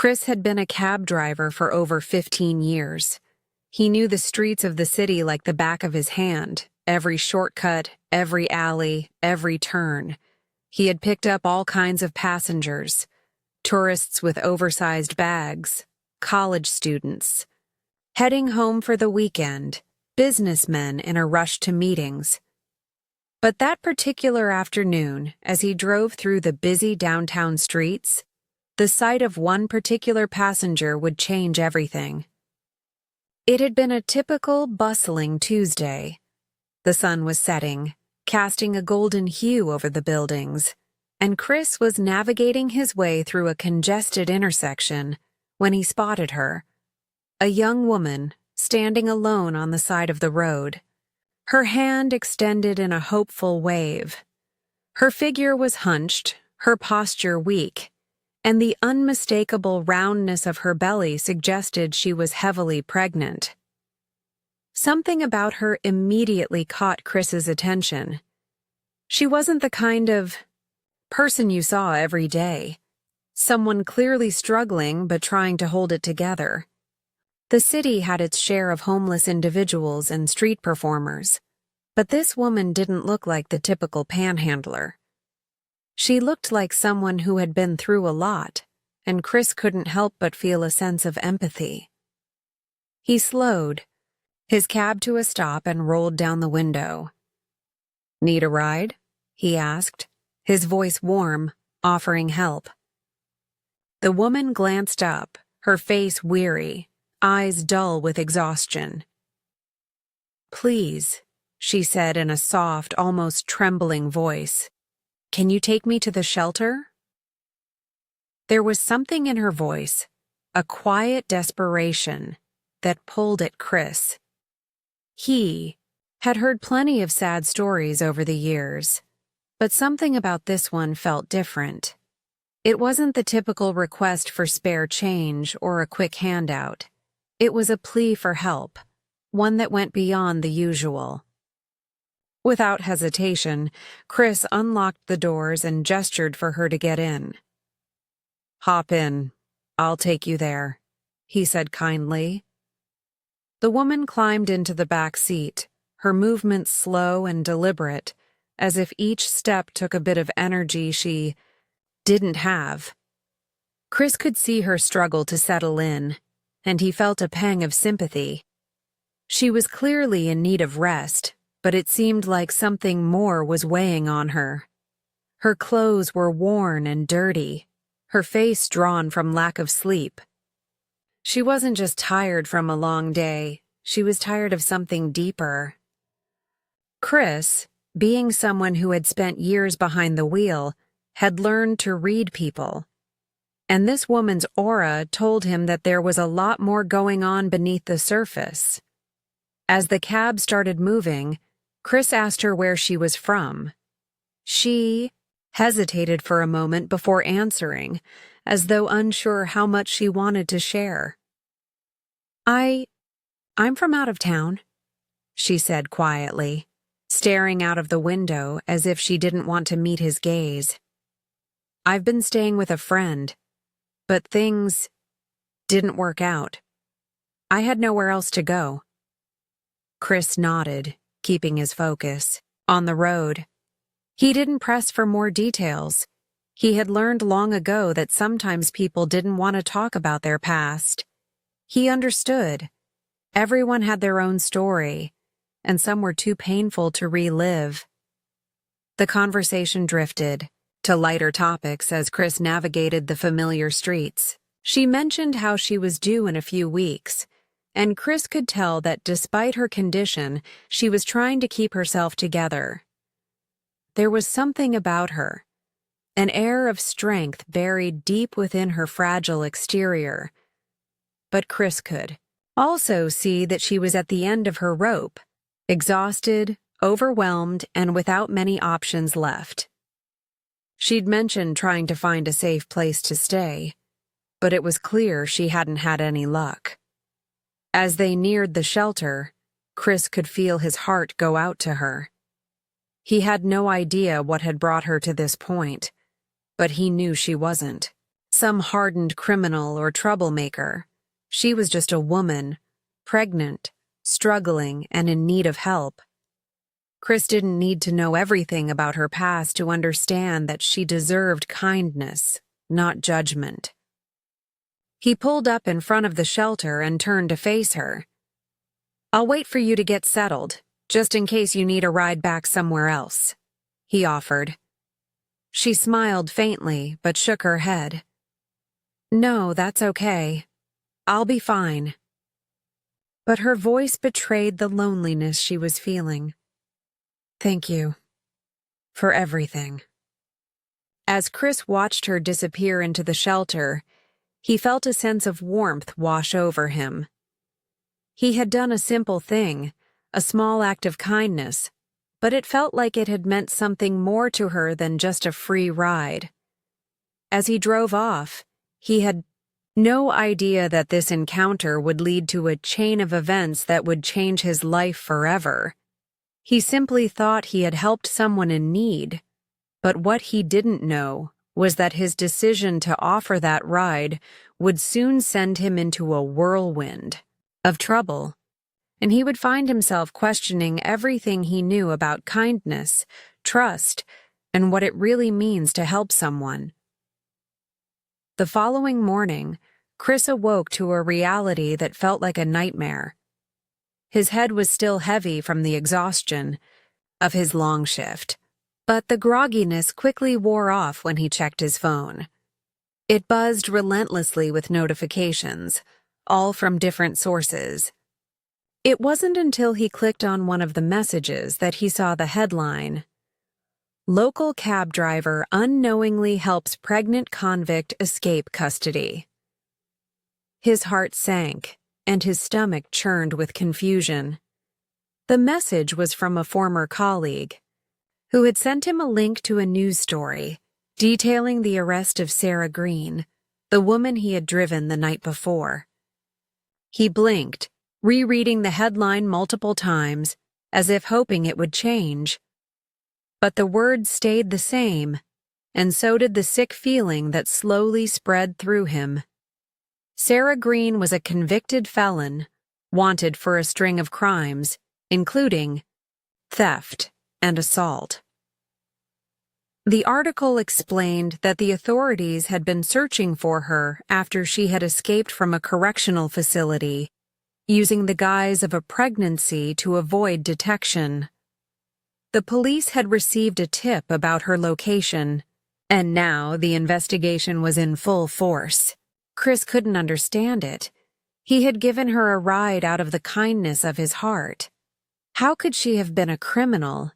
Chris had been a cab driver for over 15 years. He knew the streets of the city like the back of his hand, every shortcut, every alley, every turn. He had picked up all kinds of passengers, tourists with oversized bags, college students, heading home for the weekend, businessmen in a rush to meetings. But that particular afternoon, as he drove through the busy downtown streets, the sight of one particular passenger would change everything. It had been a typical, bustling Tuesday. The sun was setting, casting a golden hue over the buildings, and Chris was navigating his way through a congested intersection when he spotted her, a young woman standing alone on the side of the road, her hand extended in a hopeful wave. Her figure was hunched, her posture weak, and the unmistakable roundness of her belly suggested she was heavily pregnant. Something about her immediately caught Chris's attention. She wasn't the kind of person you saw every day, someone clearly struggling but trying to hold it together. The city had its share of homeless individuals and street performers, but this woman didn't look like the typical panhandler. She looked like someone who had been through a lot, and Chris couldn't help but feel a sense of empathy. He slowed his cab to a stop and rolled down the window. "Need a ride?" he asked, his voice warm, offering help. The woman glanced up, her face weary, eyes dull with exhaustion. "Please," she said in a soft, almost trembling voice. "Can you take me to the shelter?" There was something in her voice, a quiet desperation, that pulled at Chris. He had heard plenty of sad stories over the years, but something about this one felt different. It wasn't the typical request for spare change or a quick handout. It was a plea for help, one that went beyond the usual. Without hesitation, Chris unlocked the doors and gestured for her to get in. "Hop in. I'll take you there," he said kindly. The woman climbed into the back seat, her movements slow and deliberate, as if each step took a bit of energy she didn't have. Chris could see her struggle to settle in, and he felt a pang of sympathy. She was clearly in need of rest, but it seemed like something more was weighing on her. Her clothes were worn and dirty, her face drawn from lack of sleep. She wasn't just tired from a long day, she was tired of something deeper. Chris, being someone who had spent years behind the wheel, had learned to read people. And this woman's aura told him that there was a lot more going on beneath the surface. As the cab started moving, Chris asked her where she was from. She hesitated for a moment before answering, as though unsure how much she wanted to share. I'm from out of town," she said quietly, staring out of the window as if she didn't want to meet his gaze. "I've been staying with a friend, but things didn't work out. I had nowhere else to go." Chris nodded, keeping his focus on the road. He didn't press for more details. He had learned long ago that sometimes people didn't want to talk about their past. He understood. Everyone had their own story, and some were too painful to relive. The conversation drifted to lighter topics as Chris navigated the familiar streets. She mentioned how she was due in a few weeks, and Chris could tell that despite her condition, she was trying to keep herself together. There was something about her, an air of strength buried deep within her fragile exterior. But Chris could also see that she was at the end of her rope, exhausted, overwhelmed, and without many options left. She'd mentioned trying to find a safe place to stay, but it was clear she hadn't had any luck. As they neared the shelter, Chris could feel his heart go out to her. He had no idea what had brought her to this point, but he knew she wasn't some hardened criminal or troublemaker. She was just a woman, pregnant, struggling, and in need of help. Chris didn't need to know everything about her past to understand that she deserved kindness, not judgment. He pulled up in front of the shelter and turned to face her. "I'll wait for you to get settled, just in case you need a ride back somewhere else," he offered. She smiled faintly but shook her head. "No, that's okay. I'll be fine." But her voice betrayed the loneliness she was feeling. "Thank you for everything." As Chris watched her disappear into the shelter, he felt a sense of warmth wash over him. He had done a simple thing, a small act of kindness, but it felt like it had meant something more to her than just a free ride. As he drove off, he had no idea that this encounter would lead to a chain of events that would change his life forever. He simply thought he had helped someone in need, but what he didn't know was that his decision to offer that ride would soon send him into a whirlwind of trouble, and he would find himself questioning everything he knew about kindness, trust, and what it really means to help someone. The following morning, Chris awoke to a reality that felt like a nightmare. His head was still heavy from the exhaustion of his long shift, but the grogginess quickly wore off when he checked his phone. It buzzed relentlessly with notifications, all from different sources. It wasn't until he clicked on one of the messages that he saw the headline, "Local cab driver unknowingly helps pregnant convict escape custody." His heart sank, and his stomach churned with confusion. The message was from a former colleague, who had sent him a link to a news story detailing the arrest of Sarah Green, the woman he had driven the night before. He blinked, rereading the headline multiple times, as if hoping it would change. But the words stayed the same, and so did the sick feeling that slowly spread through him. Sarah Green was a convicted felon, wanted for a string of crimes, including theft and assault. The article explained that the authorities had been searching for her after she had escaped from a correctional facility, using the guise of a pregnancy to avoid detection. The police had received a tip about her location, and now the investigation was in full force. Chris couldn't understand it. He had given her a ride out of the kindness of his heart. How could she have been a criminal?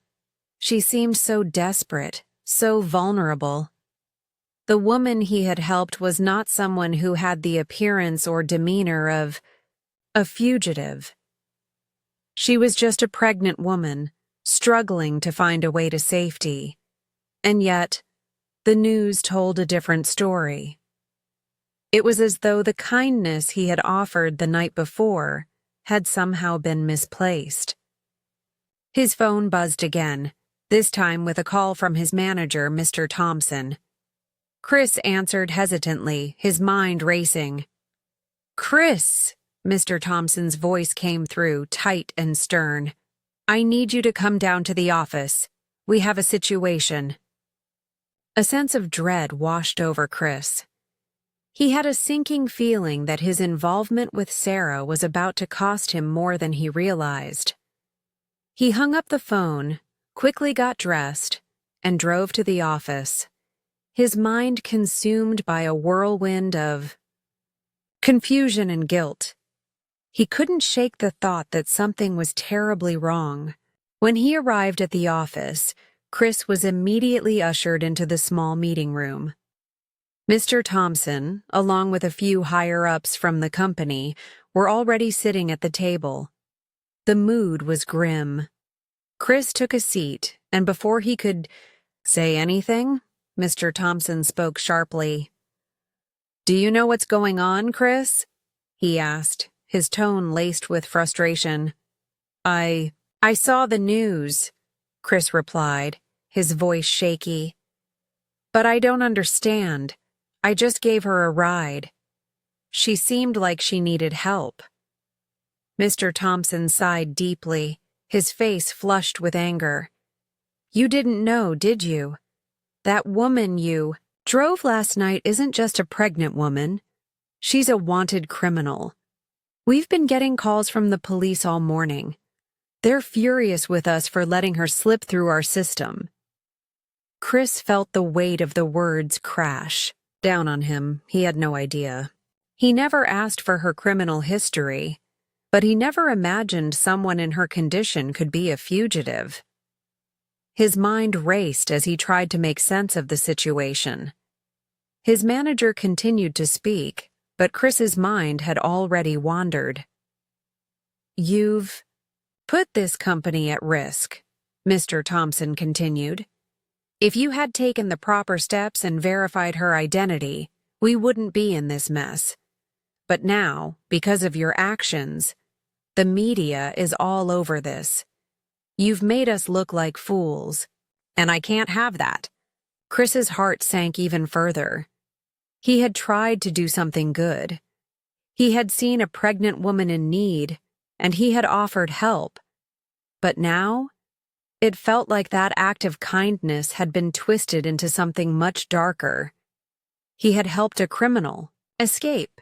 She seemed so desperate, so vulnerable. The woman he had helped was not someone who had the appearance or demeanor of a fugitive. She was just a pregnant woman, struggling to find a way to safety. And yet, the news told a different story. It was as though the kindness he had offered the night before had somehow been misplaced. His phone buzzed again, this time with a call from his manager, Mr. Thompson. Chris answered hesitantly, his mind racing. "Chris," Mr. Thompson's voice came through, tight and stern. "I need you to come down to the office. We have a situation." A sense of dread washed over Chris. He had a sinking feeling that his involvement with Sarah was about to cost him more than he realized. He hung up the phone, quickly got dressed, and drove to the office, his mind consumed by a whirlwind of confusion and guilt. He couldn't shake the thought that something was terribly wrong. When he arrived at the office, Chris was immediately ushered into the small meeting room. Mr. Thompson, along with a few higher-ups from the company, were already sitting at the table. The mood was grim. Chris took a seat, and before he could say anything, Mr. Thompson spoke sharply. "Do you know what's going on, Chris?" he asked, his tone laced with frustration. I saw the news," Chris replied, his voice shaky. "But I don't understand. I just gave her a ride. She seemed like she needed help. Mr. Thompson sighed deeply, his face flushed with anger. You didn't know, did you? That woman you drove last night isn't just a pregnant woman. She's a wanted criminal. We've been getting calls from the police all morning. They're furious with us for letting her slip through our system. Chris felt the weight of the words crash down on him. He had no idea. He never asked for her criminal history, but he never imagined someone in her condition could be a fugitive. His mind raced as he tried to make sense of the situation. His manager continued to speak, but Chris's mind had already wandered. You've put this company at risk, Mr. Thompson continued. If you had taken the proper steps and verified her identity, we wouldn't be in this mess. But now, because of your actions, the media is all over this. You've made us look like fools, and I can't have that. Chris's heart sank even further. He had tried to do something good. He had seen a pregnant woman in need, and he had offered help. But now, it felt like that act of kindness had been twisted into something much darker. He had helped a criminal escape,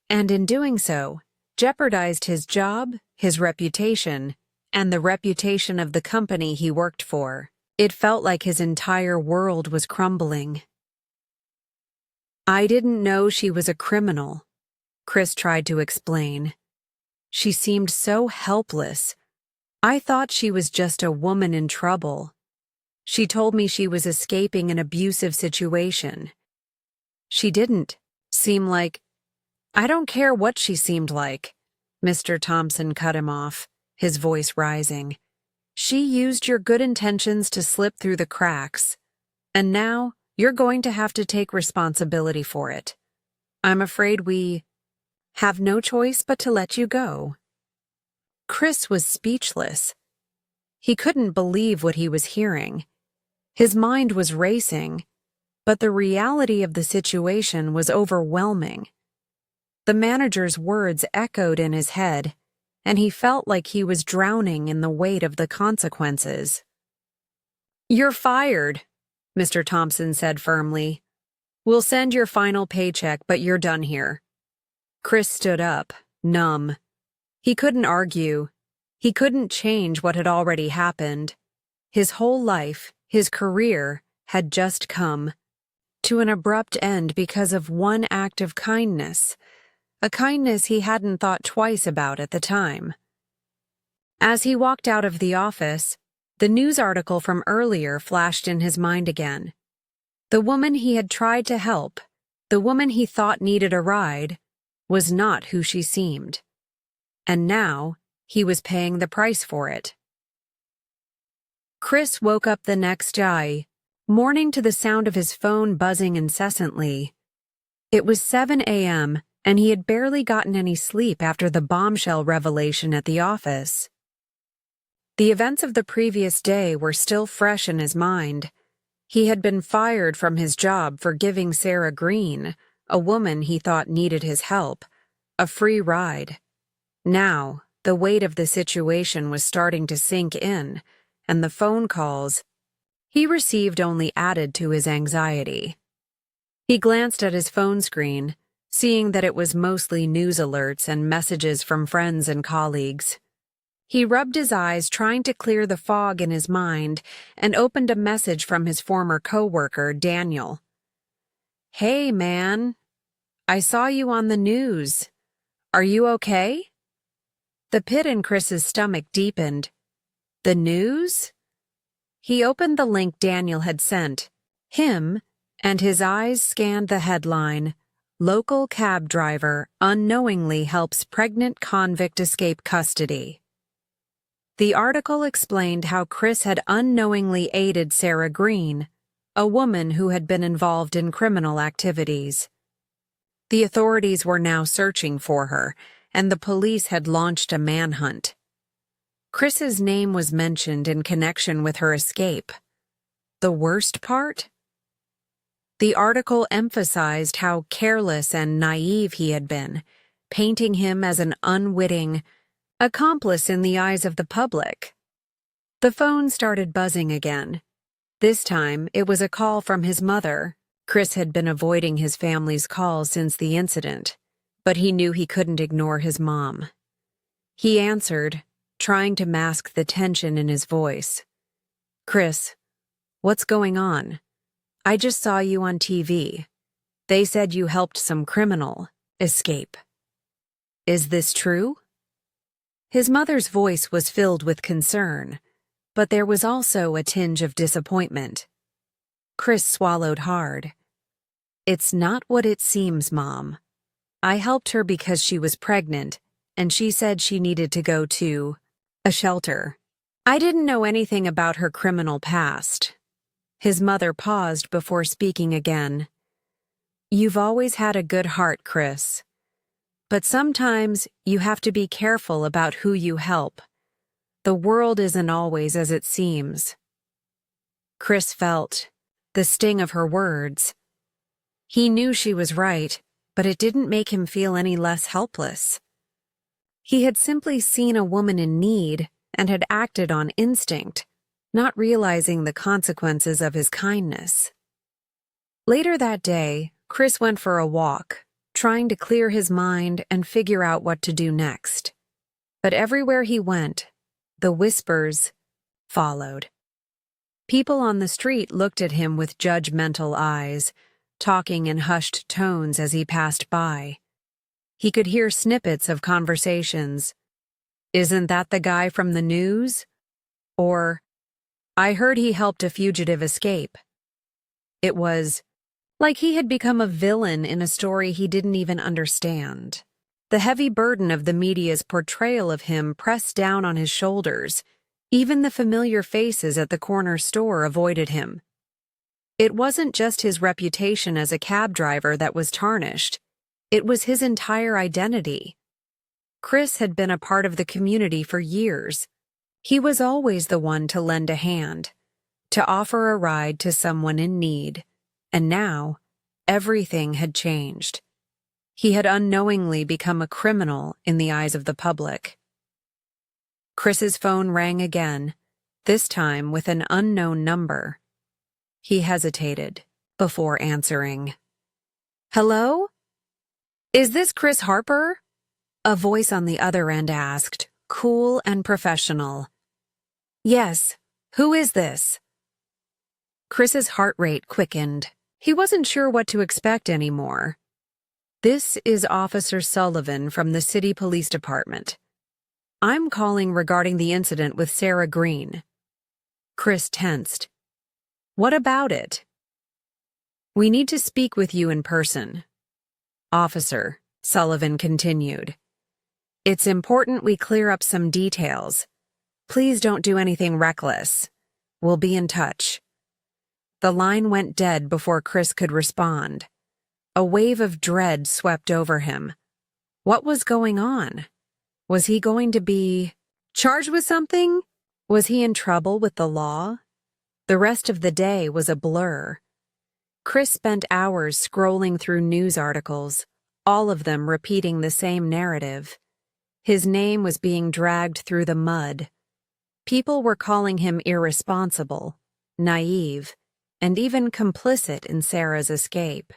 and in doing so, jeopardized his job, his reputation, and the reputation of the company he worked for. It felt like his entire world was crumbling. I didn't know she was a criminal, Chris tried to explain. She seemed so helpless. I thought she was just a woman in trouble. She told me she was escaping an abusive situation. She didn't seem like... I don't care what she seemed like. Mr. Thompson cut him off, his voice rising. She used your good intentions to slip through the cracks, and now you're going to have to take responsibility for it. I'm afraid we have no choice but to let you go. Chris was speechless. He couldn't believe what he was hearing. His mind was racing, but the reality of the situation was overwhelming. The manager's words echoed in his head, and he felt like he was drowning in the weight of the consequences. You're fired, Mr. Thompson said firmly. We'll send your final paycheck, but you're done here. Chris stood up, numb. He couldn't argue. He couldn't change what had already happened. His whole life, his career, had just come to an abrupt end because of one act of kindness, a kindness he hadn't thought twice about at the time. As he walked out of the office, the news article from earlier flashed in his mind again. The woman he had tried to help, the woman he thought needed a ride, was not who she seemed. And now, he was paying the price for it. Chris woke up the next day, morning to the sound of his phone buzzing incessantly. It was 7 a.m., and he had barely gotten any sleep after the bombshell revelation at the office. The events of the previous day were still fresh in his mind. He had been fired from his job for giving Sarah Green, a woman he thought needed his help, a free ride. Now, the weight of the situation was starting to sink in, and the phone calls he received only added to his anxiety. He glanced at his phone screen, seeing that it was mostly news alerts and messages from friends and colleagues. He rubbed his eyes, trying to clear the fog in his mind, and opened a message from his former coworker, Daniel. Hey, man. I saw you on the news. Are you okay? The pit in Chris's stomach deepened. The news? He opened the link Daniel had sent him, and his eyes scanned the headline, Local Cab Driver Unknowingly Helps Pregnant Convict Escape Custody. The article explained how Chris had unknowingly aided Sarah Green, a woman who had been involved in criminal activities. The authorities were now searching for her, and the police had launched a manhunt. Chris's name was mentioned in connection with her escape. The worst part? The article emphasized how careless and naive he had been, painting him as an unwitting accomplice in the eyes of the public. The phone started buzzing again. This time, it was a call from his mother. Chris had been avoiding his family's calls since the incident, but he knew he couldn't ignore his mom. He answered, trying to mask the tension in his voice. "Chris, what's going on? I just saw you on TV. They said you helped some criminal escape. Is this true?" His mother's voice was filled with concern, but there was also a tinge of disappointment. Chris swallowed hard. "It's not what it seems, Mom. I helped her because she was pregnant, and she said she needed to go to a shelter. I didn't know anything about her criminal past." His mother paused before speaking again. "You've always had a good heart, Chris. But sometimes you have to be careful about who you help. The world isn't always as it seems." Chris felt the sting of her words. He knew she was right, but it didn't make him feel any less helpless. He had simply seen a woman in need and had acted on instinct, not realizing the consequences of his kindness. Later that day, Chris went for a walk, trying to clear his mind and figure out what to do next. But everywhere he went, the whispers followed. People on the street looked at him with judgmental eyes, talking in hushed tones as he passed by. He could hear snippets of conversations. "Isn't that the guy from the news?" Or, "I heard he helped a fugitive escape." It was like he had become a villain in a story he didn't even understand. The heavy burden of the media's portrayal of him pressed down on his shoulders. Even the familiar faces at the corner store avoided him. It wasn't just his reputation as a cab driver that was tarnished. It was his entire identity. Chris had been a part of the community for years. He was always the one to lend a hand, to offer a ride to someone in need. And now, everything had changed. He had unknowingly become a criminal in the eyes of the public. Chris's phone rang again, this time with an unknown number. He hesitated before answering. "Hello? Is this Chris Harper?" A voice on the other end asked, cool and professional. "Yes. Who is this?" Chris's heart rate quickened. He wasn't sure what to expect anymore. "This is Officer Sullivan from the City Police Department. I'm calling regarding the incident with Sarah Green." Chris tensed. "What about it?" "We need to speak with you in person." "Officer," Sullivan continued, "it's important we clear up some details. Please don't do anything reckless. We'll be in touch." The line went dead before Chris could respond. A wave of dread swept over him. What was going on? Was he going to be charged with something? Was he in trouble with the law? The rest of the day was a blur. Chris spent hours scrolling through news articles, all of them repeating the same narrative. His name was being dragged through the mud. People were calling him irresponsible, naive, and even complicit in Sarah's escape.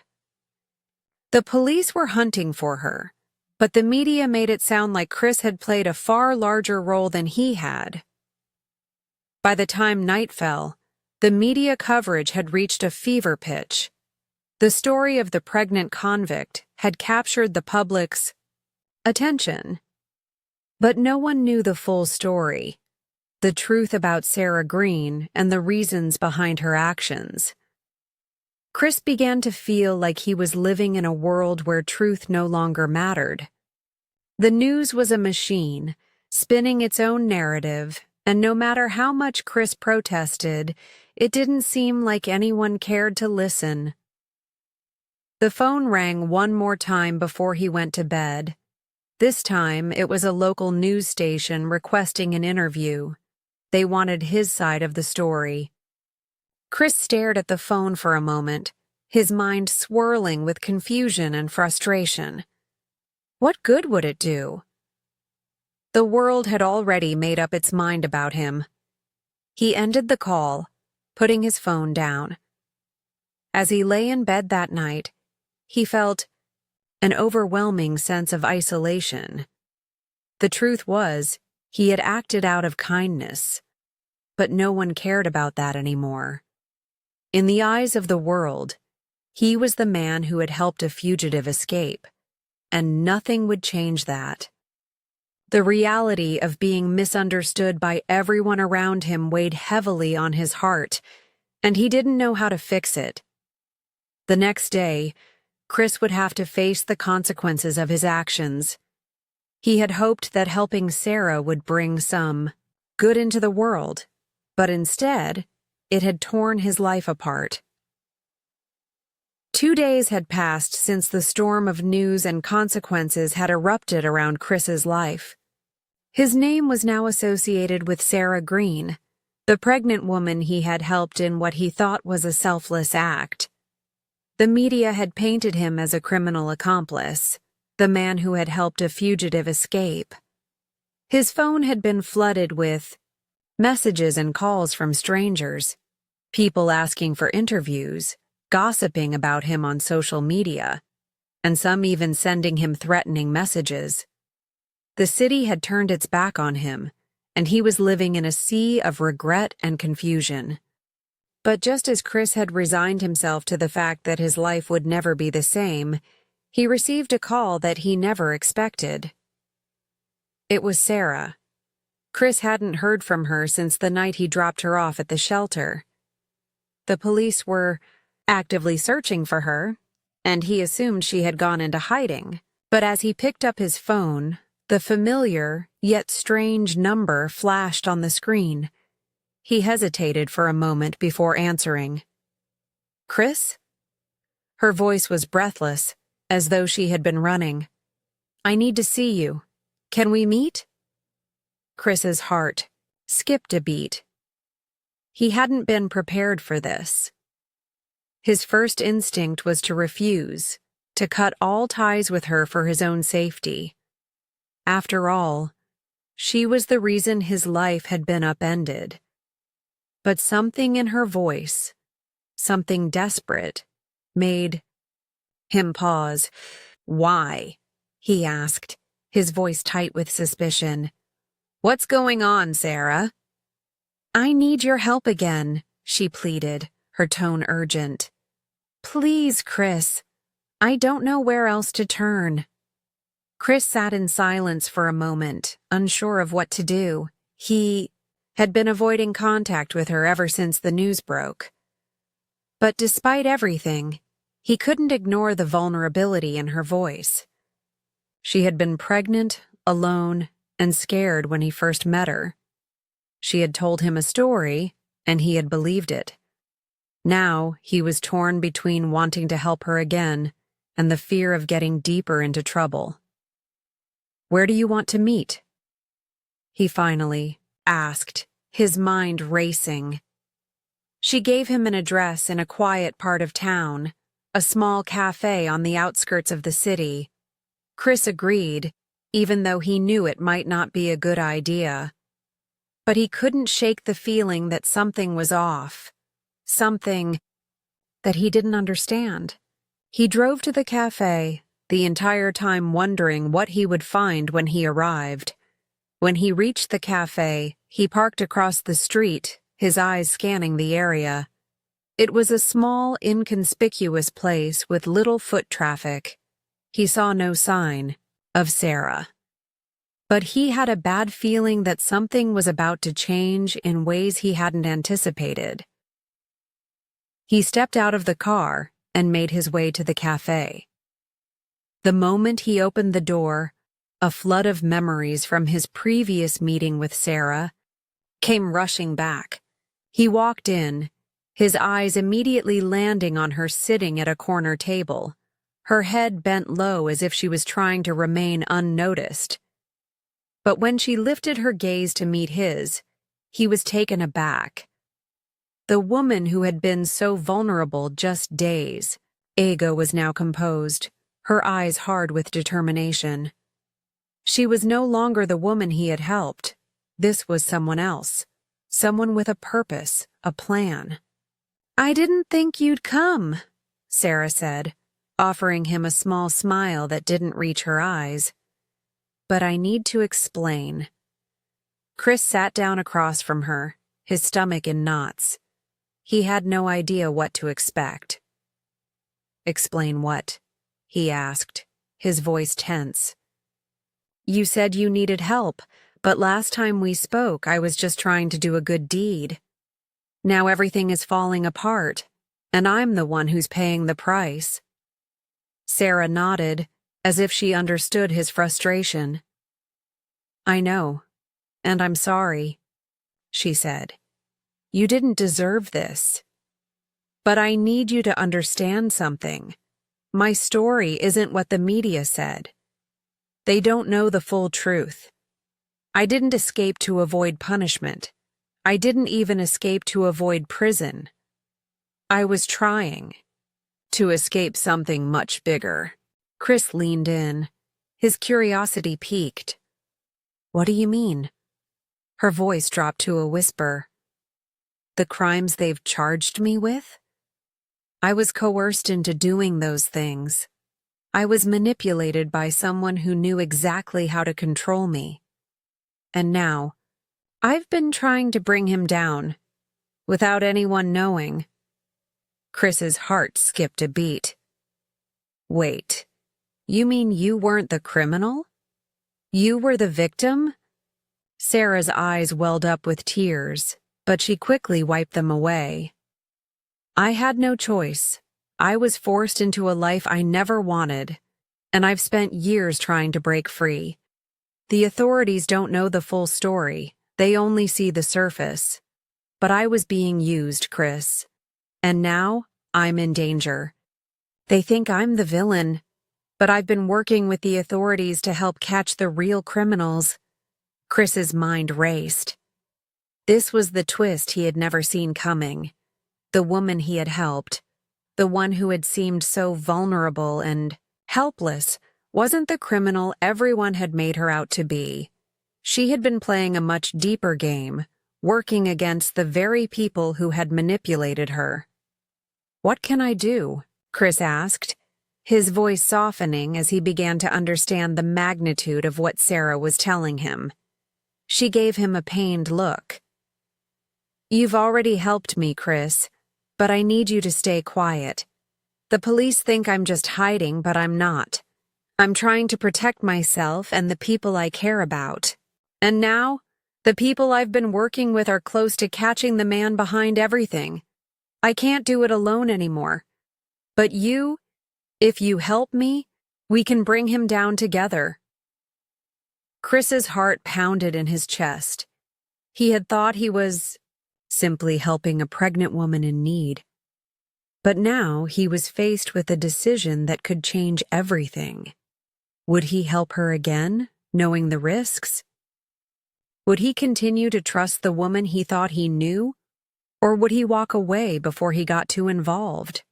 The police were hunting for her, but the media made it sound like Chris had played a far larger role than he had. By the time night fell, the media coverage had reached a fever pitch. The story of the pregnant convict had captured the public's attention. But no one knew the full story, the truth about Sarah Green and the reasons behind her actions. Chris began to feel like he was living in a world where truth no longer mattered. The news was a machine, spinning its own narrative, and no matter how much Chris protested, it didn't seem like anyone cared to listen. The phone rang one more time before he went to bed. This time, it was a local news station requesting an interview. They wanted his side of the story. Chris stared at the phone for a moment, his mind swirling with confusion and frustration. What good would it do? The world had already made up its mind about him. He ended the call, putting his phone down. As he lay in bed that night, he felt an overwhelming sense of isolation. The truth was, he had acted out of kindness, but no one cared about that anymore. In the eyes of the world, he was the man who had helped a fugitive escape, and nothing would change that. The reality of being misunderstood by everyone around him weighed heavily on his heart, and he didn't know how to fix it. The next day, Chris would have to face the consequences of his actions. He had hoped that helping Sarah would bring some good into the world, but instead, it had torn his life apart. 2 days had passed since the storm of news and consequences had erupted around Chris's life. His name was now associated with Sarah Green, the pregnant woman he had helped in what he thought was a selfless act. The media had painted him as a criminal accomplice, the man who had helped a fugitive escape. His phone had been flooded with messages and calls from strangers, people asking for interviews, gossiping about him on social media, and some even sending him threatening messages. The city had turned its back on him, and he was living in a sea of regret and confusion. But just as Chris had resigned himself to the fact that his life would never be the same, he received a call that he never expected. It was Sarah. Chris hadn't heard from her since the night he dropped her off at the shelter. The police were actively searching for her, and he assumed she had gone into hiding. But as he picked up his phone, the familiar, yet strange number flashed on the screen. He hesitated for a moment before answering. "Chris?" Her voice was breathless, as though she had been running. "I need to see you. Can we meet?" Chris's heart skipped a beat. He hadn't been prepared for this. His first instinct was to refuse, to cut all ties with her for his own safety. After all, she was the reason his life had been upended. But something in her voice, something desperate, made him pause. "Why?" he asked, his voice tight with suspicion. "What's going on, Sarah?" "I need your help again," she pleaded, her tone urgent. "Please, Chris. I don't know where else to turn." Chris sat in silence for a moment, unsure of what to do. He had been avoiding contact with her ever since the news broke. But despite everything, he couldn't ignore the vulnerability in her voice. She had been pregnant, alone, and scared when he first met her. She had told him a story, and he had believed it. Now he was torn between wanting to help her again and the fear of getting deeper into trouble. "Where do you want to meet?" he finally asked, his mind racing. She gave him an address in a quiet part of town, a small cafe on the outskirts of the city. Chris agreed, even though he knew it might not be a good idea. But he couldn't shake the feeling that something was off, something that he didn't understand. He drove to the cafe, the entire time wondering what he would find when he arrived. When he reached the cafe, he parked across the street, his eyes scanning the area. It was a small, inconspicuous place with little foot traffic. He saw no sign of Sarah. But he had a bad feeling that something was about to change in ways he hadn't anticipated. He stepped out of the car and made his way to the cafe. The moment he opened the door, a flood of memories from his previous meeting with Sarah came rushing back. He walked in, his eyes immediately landing on her sitting at a corner table, her head bent low as if she was trying to remain unnoticed. But when she lifted her gaze to meet his, he was taken aback. The woman who had been so vulnerable just days. Ego was now composed, her eyes hard with determination. She was no longer the woman he had helped. This was someone else. Someone with a purpose, a plan. "I didn't think you'd come," Sarah said, offering him a small smile that didn't reach her eyes. "But I need to explain." Chris sat down across from her, his stomach in knots. He had no idea what to expect. "Explain what?" he asked, his voice tense. "You said you needed help, but last time we spoke I was just trying to do a good deed. Now everything is falling apart, and I'm the one who's paying the price." Sarah nodded, as if she understood his frustration. "I know, and I'm sorry," she said. "You didn't deserve this. But I need you to understand something. My story isn't what the media said. They don't know the full truth. I didn't escape to avoid punishment. I didn't even escape to avoid prison. I was trying to escape something much bigger." Chris leaned in. His curiosity piqued. "What do you mean?" Her voice dropped to a whisper. "The crimes they've charged me with? I was coerced into doing those things. I was manipulated by someone who knew exactly how to control me. And now, I've been trying to bring him down, without anyone knowing." Chris's heart skipped a beat. "Wait, you mean you weren't the criminal? You were the victim?" Sarah's eyes welled up with tears, but she quickly wiped them away. "I had no choice. I was forced into a life I never wanted, and I've spent years trying to break free. The authorities don't know the full story. They only see the surface. But I was being used, Chris. And now, I'm in danger. They think I'm the villain, but I've been working with the authorities to help catch the real criminals." Chris's mind raced. This was the twist he had never seen coming. The woman he had helped, the one who had seemed so vulnerable and helpless, wasn't the criminal everyone had made her out to be. She had been playing a much deeper game, working against the very people who had manipulated her. "What can I do?" Chris asked, his voice softening as he began to understand the magnitude of what Sarah was telling him. She gave him a pained look. "You've already helped me, Chris, but I need you to stay quiet. The police think I'm just hiding, but I'm not. I'm trying to protect myself and the people I care about. And now, the people I've been working with are close to catching the man behind everything. I can't do it alone anymore. But you, if you help me, we can bring him down together." Chris's heart pounded in his chest. He had thought he was simply helping a pregnant woman in need. But now he was faced with a decision that could change everything. Would he help her again, knowing the risks? Would he continue to trust the woman he thought he knew, or would he walk away before he got too involved?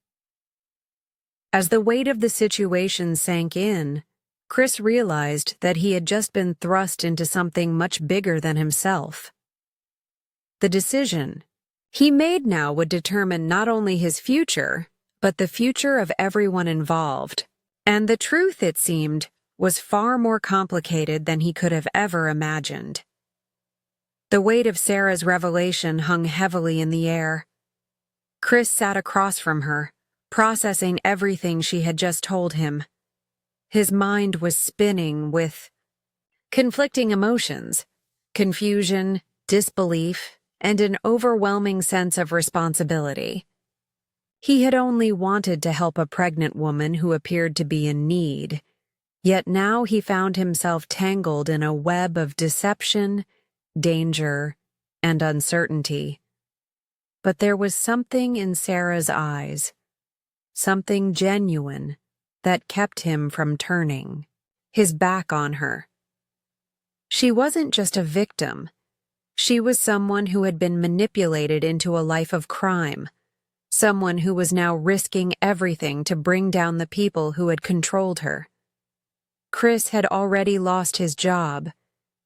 As the weight of the situation sank in, Chris realized that he had just been thrust into something much bigger than himself. The decision he made now would determine not only his future, but the future of everyone involved. And the truth, it seemed, was far more complicated than he could have ever imagined. The weight of Sarah's revelation hung heavily in the air. Chris sat across from her, processing everything she had just told him. His mind was spinning with conflicting emotions, confusion, disbelief, and an overwhelming sense of responsibility. He had only wanted to help a pregnant woman who appeared to be in need, yet now he found himself tangled in a web of deception, danger, and uncertainty. But there was something in Sarah's eyes, something genuine, that kept him from turning his back on her. She wasn't just a victim. She was someone who had been manipulated into a life of crime, someone who was now risking everything to bring down the people who had controlled her. Chris had already lost his job,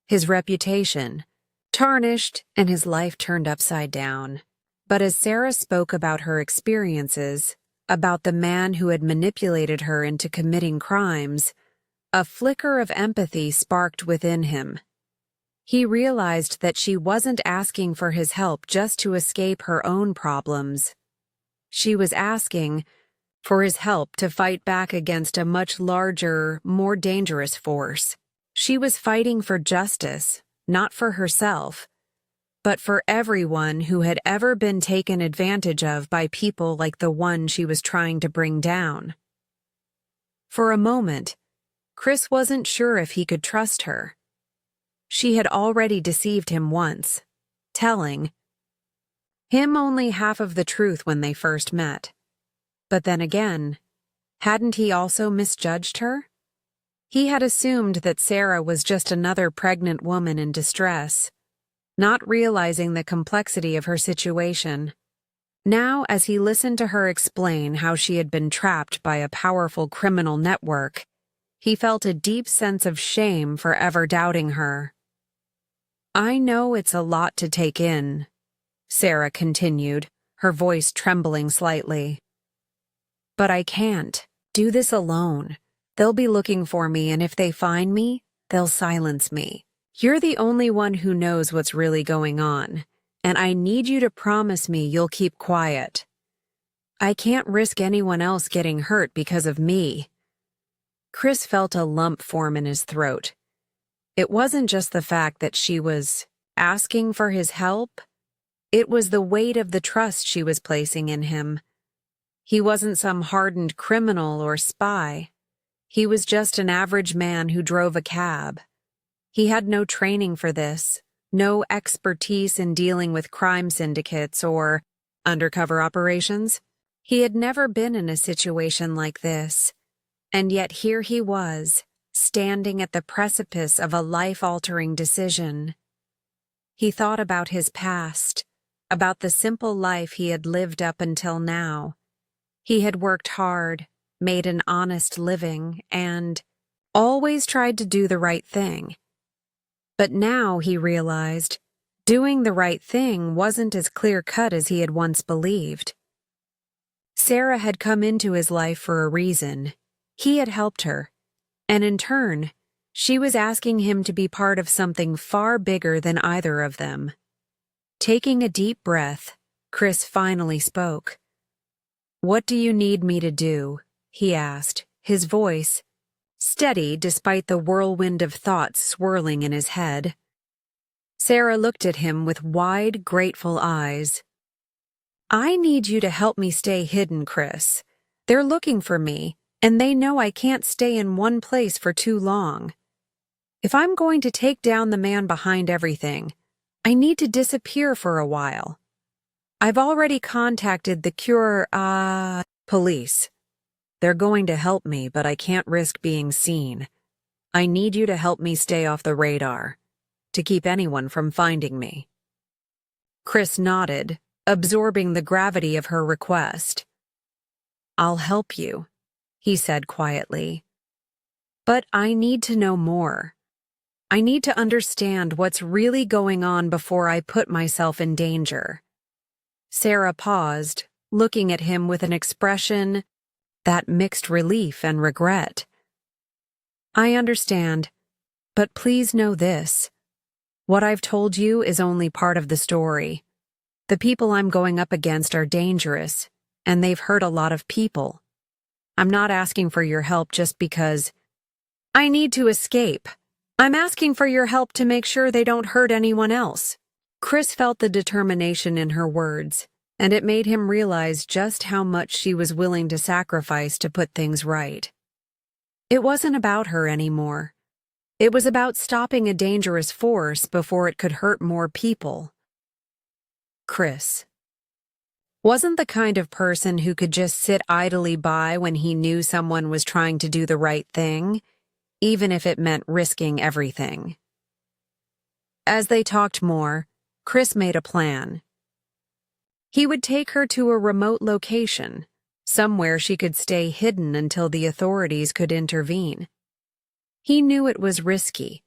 his reputation, tarnished, and his life turned upside down. But as Sarah spoke about her experiences, about the man who had manipulated her into committing crimes, a flicker of empathy sparked within him. He realized that she wasn't asking for his help just to escape her own problems. She was asking for his help to fight back against a much larger, more dangerous force. She was fighting for justice, not for herself, but for everyone who had ever been taken advantage of by people like the one she was trying to bring down. For a moment, Chris wasn't sure if he could trust her. She had already deceived him once, telling him only half of the truth when they first met. But then again, hadn't he also misjudged her? He had assumed that Sarah was just another pregnant woman in distress, not realizing the complexity of her situation. Now, as he listened to her explain how she had been trapped by a powerful criminal network, he felt a deep sense of shame for ever doubting her. "I know it's a lot to take in," Sarah continued, her voice trembling slightly. "But I can't do this alone. They'll be looking for me, and if they find me, they'll silence me. You're the only one who knows what's really going on, and I need you to promise me you'll keep quiet. I can't risk anyone else getting hurt because of me." Chris felt a lump form in his throat. It wasn't just the fact that she was asking for his help. It was the weight of the trust she was placing in him. He wasn't some hardened criminal or spy. He was just an average man who drove a cab. He had no training for this, no expertise in dealing with crime syndicates or undercover operations. He had never been in a situation like this, and yet here he was, standing at the precipice of a life-altering decision. He thought about his past, about the simple life he had lived up until now. He had worked hard, made an honest living, and always tried to do the right thing. But now he realized doing the right thing wasn't as clear-cut as he had once believed. Sarah had come into his life for a reason. He had helped her. And in turn, she was asking him to be part of something far bigger than either of them. Taking a deep breath, Chris finally spoke. "What do you need me to do?" he asked, his voice steady despite the whirlwind of thoughts swirling in his head. Sarah looked at him with wide, grateful eyes. "I need you to help me stay hidden, Chris. They're looking for me, and they know I can't stay in one place for too long. If I'm going to take down the man behind everything, I need to disappear for a while. I've already contacted the police. They're going to help me, but I can't risk being seen. I need you to help me stay off the radar, to keep anyone from finding me." Chris nodded, absorbing the gravity of her request. "I'll help you," he said quietly. "But I need to know more. I need to understand what's really going on before I put myself in danger." Sarah paused, looking at him with an expression that mixed relief and regret. "I understand, but please know this. What I've told you is only part of the story. The people I'm going up against are dangerous, and they've hurt a lot of people. I'm not asking for your help just because I need to escape. I'm asking for your help to make sure they don't hurt anyone else." Chris felt the determination in her words, and it made him realize just how much she was willing to sacrifice to put things right. It wasn't about her anymore. It was about stopping a dangerous force before it could hurt more people. Chris wasn't the kind of person who could just sit idly by when he knew someone was trying to do the right thing, even if it meant risking everything. As they talked more, Chris made a plan. He would take her to a remote location, somewhere she could stay hidden until the authorities could intervene. He knew it was risky,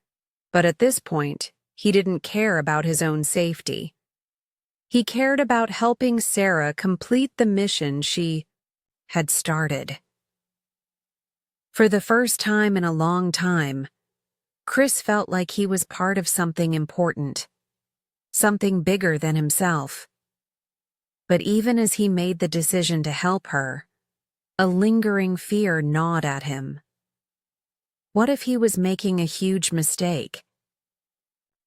but at this point, he didn't care about his own safety. He cared about helping Sarah complete the mission she had started. For the first time in a long time, Chris felt like he was part of something important, something bigger than himself. But even as he made the decision to help her, a lingering fear gnawed at him. What if he was making a huge mistake?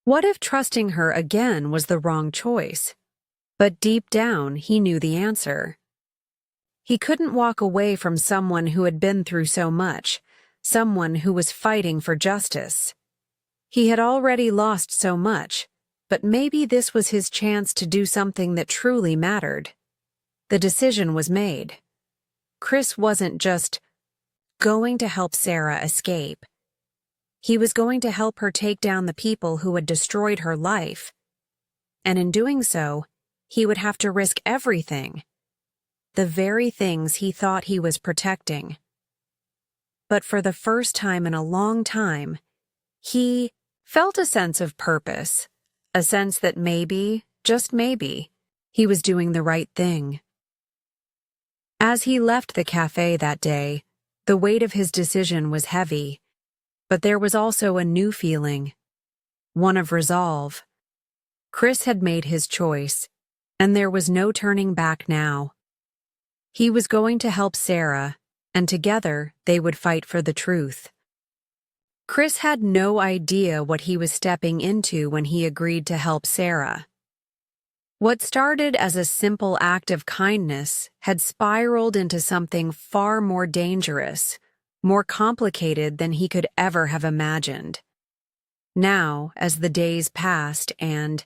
What if trusting her again was the wrong choice? But deep down, he knew the answer. He couldn't walk away from someone who had been through so much, someone who was fighting for justice. He had already lost so much, but maybe this was his chance to do something that truly mattered. The decision was made. Chris wasn't just going to help Sarah escape. He was going to help her take down the people who had destroyed her life. And in doing so, he would have to risk everything. The very things he thought he was protecting. But for the first time in a long time, he felt a sense of purpose, a sense that maybe, just maybe, he was doing the right thing. As he left the cafe that day, the weight of his decision was heavy, but there was also a new feeling, one of resolve. Chris had made his choice, and there was no turning back now. He was going to help Sarah, and together they would fight for the truth. Chris had no idea what he was stepping into when he agreed to help Sarah. What started as a simple act of kindness had spiraled into something far more dangerous, more complicated than he could ever have imagined. Now, as the days passed and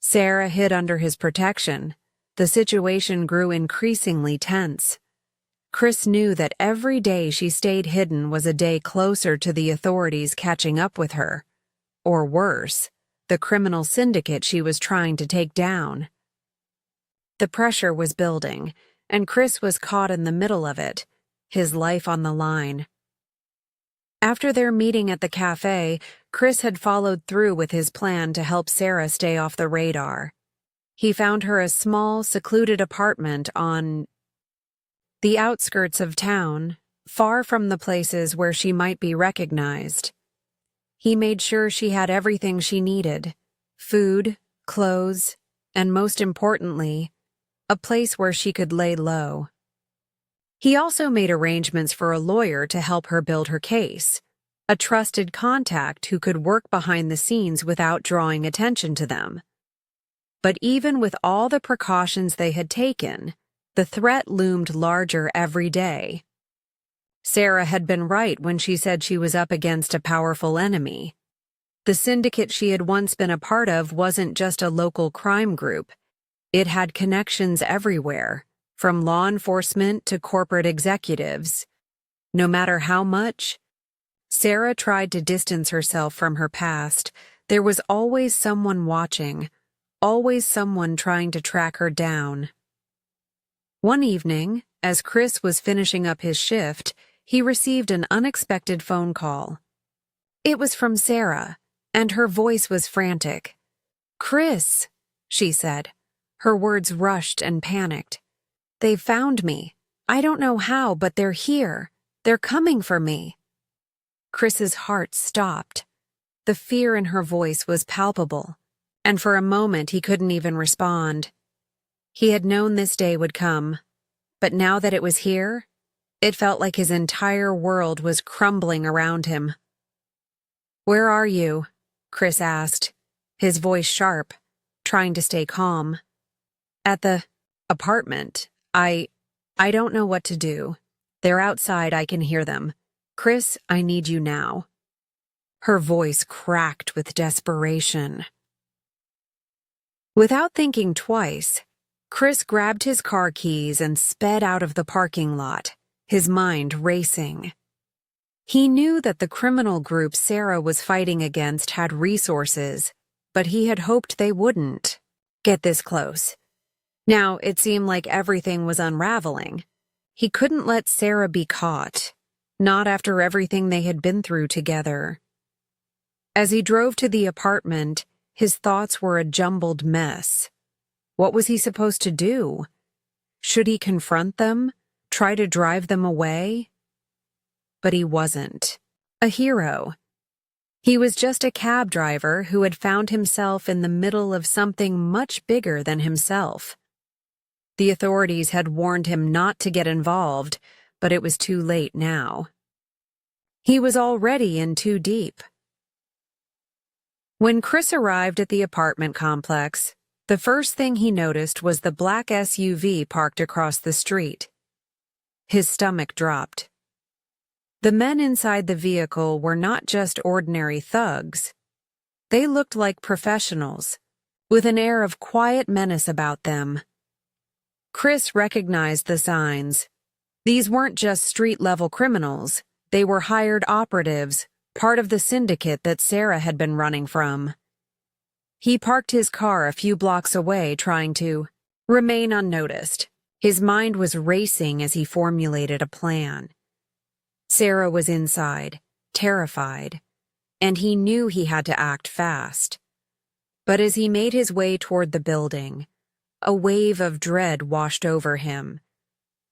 Sarah hid under his protection, the situation grew increasingly tense. Chris knew that every day she stayed hidden was a day closer to the authorities catching up with her. Or worse, the criminal syndicate she was trying to take down. The pressure was building, and Chris was caught in the middle of it, his life on the line. After their meeting at the cafe, Chris had followed through with his plan to help Sarah stay off the radar. He found her a small, secluded apartment on the outskirts of town, far from the places where she might be recognized. He made sure she had everything she needed: food, clothes, and most importantly, a place where she could lay low. He also made arrangements for a lawyer to help her build her case, a trusted contact who could work behind the scenes without drawing attention to them. But even with all the precautions they had taken, the threat loomed larger every day. Sarah had been right when she said she was up against a powerful enemy. The syndicate she had once been a part of wasn't just a local crime group. It had connections everywhere, from law enforcement to corporate executives. No matter how much Sarah tried to distance herself from her past, there was always someone watching, always someone trying to track her down. One evening, as Chris was finishing up his shift, he received an unexpected phone call. It was from Sarah, and her voice was frantic. "Chris," she said. Her words rushed and panicked. "They've found me. I don't know how, but they're here. They're coming for me." Chris's heart stopped. The fear in her voice was palpable, and for a moment he couldn't even respond. He had known this day would come, but now that it was here, it felt like his entire world was crumbling around him. "Where are you?" Chris asked, his voice sharp, trying to stay calm. "At the apartment. I don't know what to do. They're outside, I can hear them. Chris, I need you now." Her voice cracked with desperation. Without thinking twice, Chris grabbed his car keys and sped out of the parking lot, his mind racing. He knew that the criminal group Sarah was fighting against had resources, but he had hoped they wouldn't get this close. Now it seemed like everything was unraveling. He couldn't let Sarah be caught, not after everything they had been through together. As he drove to the apartment, his thoughts were a jumbled mess. What was he supposed to do? Should he confront them? Try to drive them away? But he wasn't a hero. He was just a cab driver who had found himself in the middle of something much bigger than himself. The authorities had warned him not to get involved, but it was too late now. He was already in too deep. When Chris arrived at the apartment complex, the first thing he noticed was the black SUV parked across the street. His stomach dropped. The men inside the vehicle were not just ordinary thugs. They looked like professionals, with an air of quiet menace about them. Chris recognized the signs. These weren't just street-level criminals. They were hired operatives, part of the syndicate that Sarah had been running from. He parked his car a few blocks away, trying to remain unnoticed. His mind was racing as he formulated a plan. Sarah was inside, terrified, and he knew he had to act fast. But as he made his way toward the building, a wave of dread washed over him.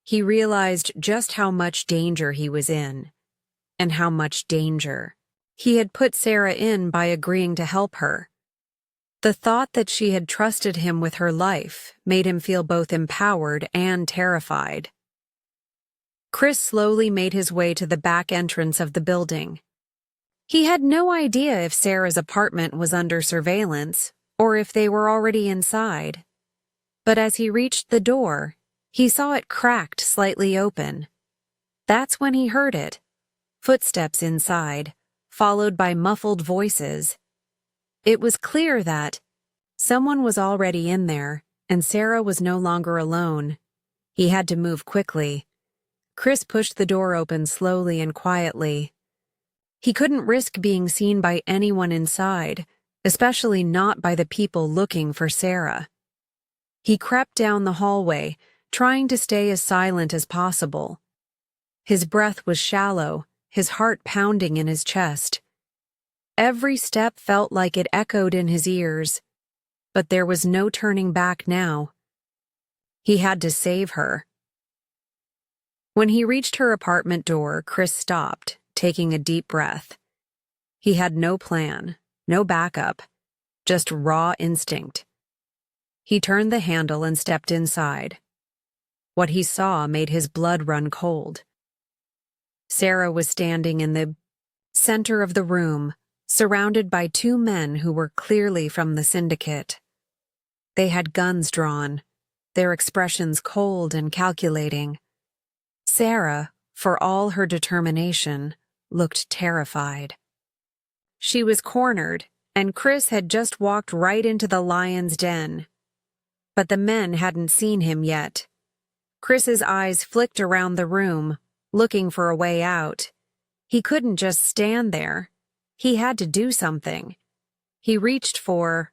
He realized just how much danger he was in, and how much danger he had put Sarah in by agreeing to help her. The thought that she had trusted him with her life made him feel both empowered and terrified. Chris slowly made his way to the back entrance of the building. He had no idea if Sarah's apartment was under surveillance or if they were already inside. But as he reached the door, he saw it cracked slightly open. That's when he heard it. Footsteps inside, followed by muffled voices. It was clear that someone was already in there, and Sarah was no longer alone. He had to move quickly. Chris pushed the door open slowly and quietly. He couldn't risk being seen by anyone inside, especially not by the people looking for Sarah. He crept down the hallway, trying to stay as silent as possible. His breath was shallow, his heart pounding in his chest. Every step felt like it echoed in his ears, but there was no turning back now. He had to save her. When he reached her apartment door, Chris stopped, taking a deep breath. He had no plan, no backup, just raw instinct. He turned the handle and stepped inside. What he saw made his blood run cold. Sarah was standing in the center of the room, surrounded by two men who were clearly from the syndicate. They had guns drawn, their expressions cold and calculating. Sarah, for all her determination, looked terrified. She was cornered, and Chris had just walked right into the lion's den. But the men hadn't seen him yet. Chris's eyes flicked around the room, looking for a way out. He couldn't just stand there. He had to do something. He reached for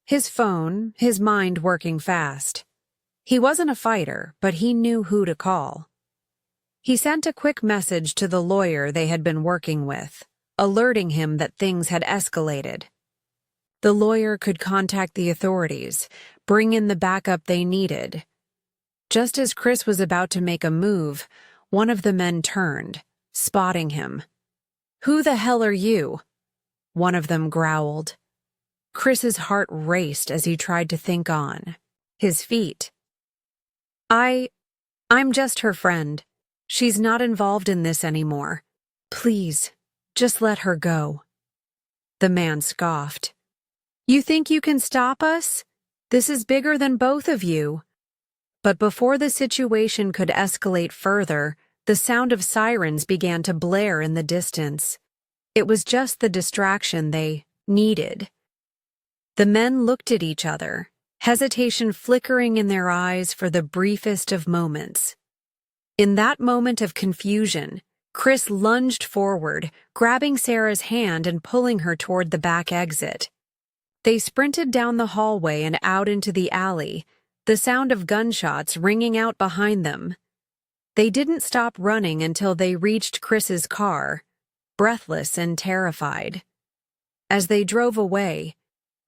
his phone, his mind working fast. He wasn't a fighter, but he knew who to call. He sent a quick message to the lawyer they had been working with, alerting him that things had escalated. The lawyer could contact the authorities, bring in the backup they needed. Just as Chris was about to make a move, one of the men turned, spotting him. "Who the hell are you?" one of them growled. Chris's heart raced as he tried to think on his feet. I'm just her friend. She's not involved in this anymore. Please, just let her go." The man scoffed. "You think you can stop us? This is bigger than both of you." But before the situation could escalate further, the sound of sirens began to blare in the distance. It was just the distraction they needed. The men looked at each other, hesitation flickering in their eyes for the briefest of moments. In that moment of confusion, Chris lunged forward, grabbing Sarah's hand and pulling her toward the back exit. They sprinted down the hallway and out into the alley, the sound of gunshots ringing out behind them. They didn't stop running until they reached Chris's car, breathless and terrified. As they drove away,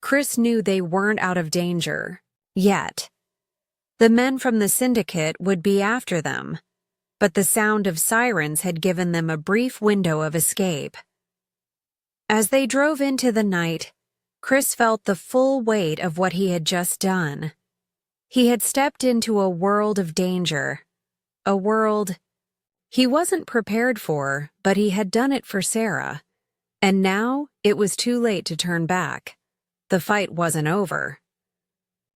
Chris knew they weren't out of danger, yet. The men from the syndicate would be after them, but the sound of sirens had given them a brief window of escape. As they drove into the night, Chris felt the full weight of what he had just done. He had stepped into a world of danger, a world he wasn't prepared for, but he had done it for Sarah. And now it was too late to turn back. The fight wasn't over.